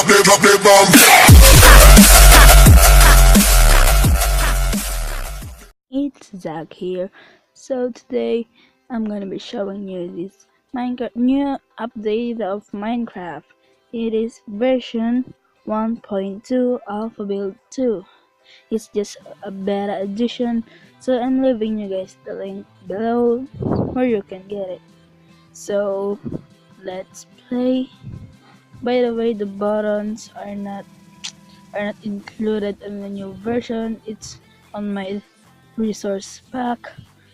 drop the bomb. It's Zach here. So today I'm gonna be showing you this Minecraft new update of Minecraft. It is version 1.2 Alpha Build 2. It's just a beta edition, so I'm leaving you guys the link below where you can get it. So let's play. By the way, the buttons are not included in the new version. It's on my resource pack.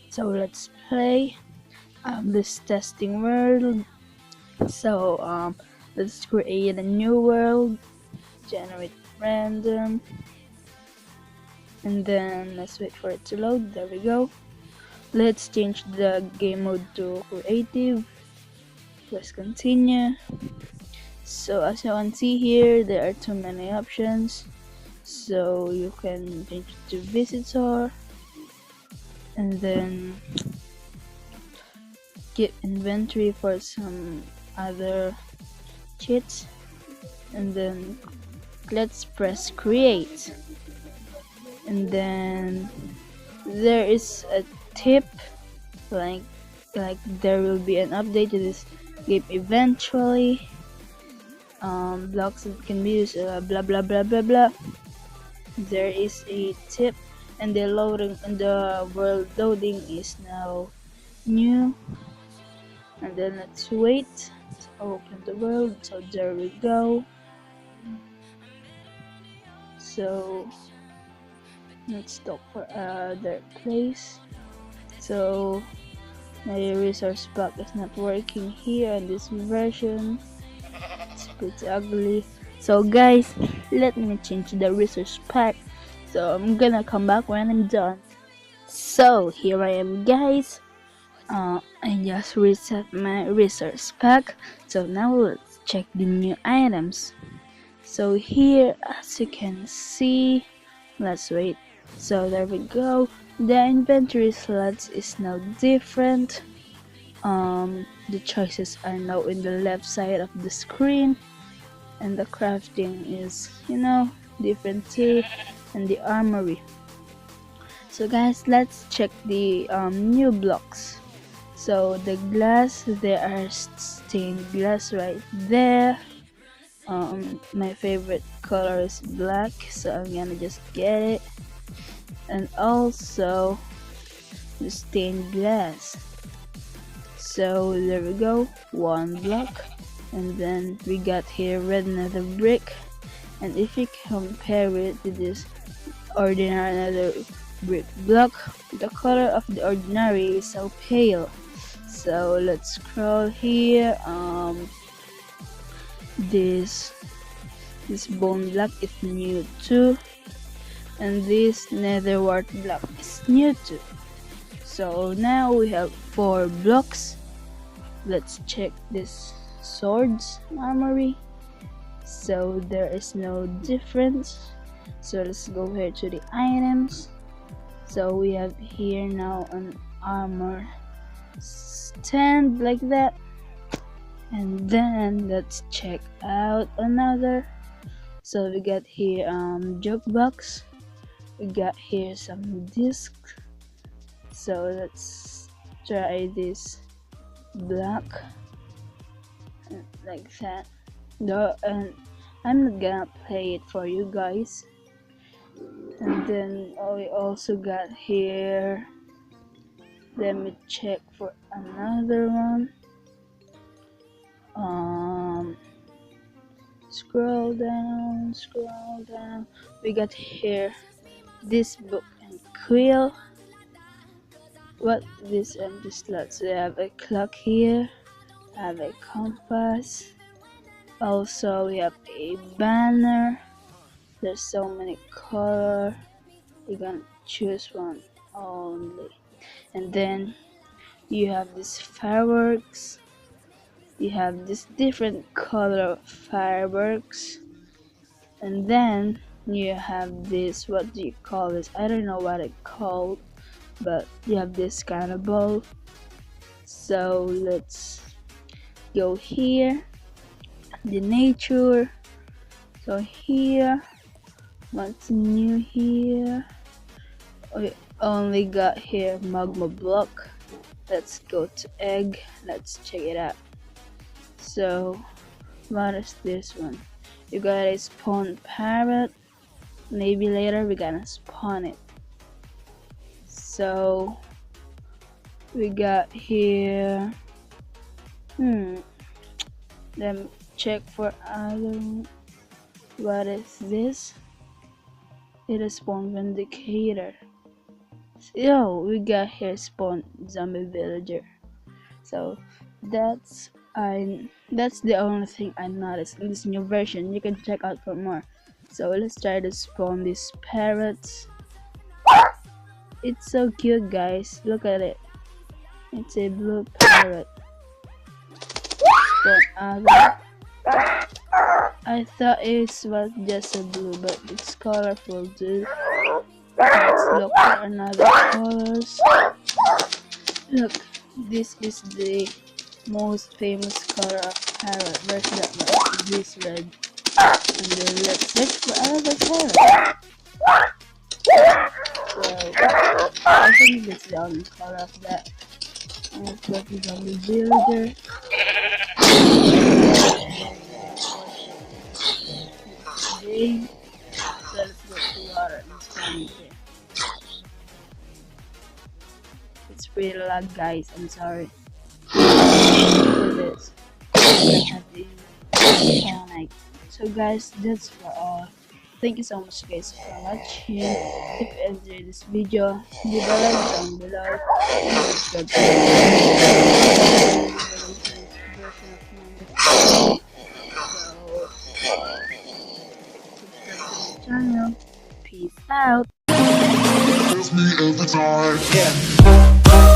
So let's play this testing world. So let's create a new world, generate random, and then let's wait for it to load. There we go. Let's change the game mode to creative. Press continue. So as you can see here, there are too many options. So you can change it to visitor, and then keep inventory for some other cheats, and then let's press create. And then there is a tip, like there will be an update to this game eventually. Blocks that can be used, blah blah blah blah blah. There is a tip, and the loading and the world loading is now new. And then let's wait to open the world. So there we go. So let's talk for other place. So my resource pack is not working here in this version. It's pretty ugly. So guys, let me change the resource pack. So I'm gonna come back when I'm done. So here I am, guys. I just reset my resource pack. So now let's check the new items. So here, as you can see, let's wait. So there we go. The inventory slots is now different. The choices are now in the left side of the screen, and the crafting is, different too, and the armory. So guys, let's check the new blocks. So the glass, there are stained glass right there. My favorite color is black, so I'm gonna just get it. And also the stained glass. So there we go, one block. And then we got here red nether brick. And if you compare it to this ordinary nether brick block, the color of the ordinary is so pale. So let's scroll here. This bone block is new too, and this nether wart block is new too. So now we have 4 blocks. Let's check this swords armory. So there is no difference. So let's go here to the items. So we have here now an armor stand like that. And then let's check out another. So we got here joke box. We got here some discs. So let's try this block like that. And I'm not gonna play it for you guys. And then we also got here, let me check for another one. Scroll down. We got here this book and quill. What this empty slots? We have a clock here, have a compass. Also we have a banner. There's so many color. You're gonna choose one only. And then you have this fireworks. You have this different color of fireworks. And then you have this, what do you call this? I don't know what it's called, but you have this kind of ball. So let's go here, the nature. So here, what's new here? We only got here magma block. Let's go to egg. Let's check it out. So what is this one? You gotta spawn parrot. Maybe later we're gonna spawn it. So we got here. Let me check for other. What is this? It is spawn vindicator. Yo, we got here spawn zombie villager. So that's the only thing I noticed in this new version. You can check out for more. So let's try to spawn these parrots. It's so cute, guys. Look at it. It's a blue parrot. Spawn other. I thought it was just a blue, but it's colorful too. Let's look for another colors. Look, this is the most famous color of parrot. There's that one. This red. And then let's search for another parrot. So I think that's the only color of that. And let's go to zombie villager. Today, so let's go to water and spawn it here. It's pretty lag, guys. I'm sorry. For this. So guys, that's for all. Thank you so much, guys, for watching. If you enjoyed this video, give a like down below and subscribe to the channel. Peace out. Me every time. Yeah.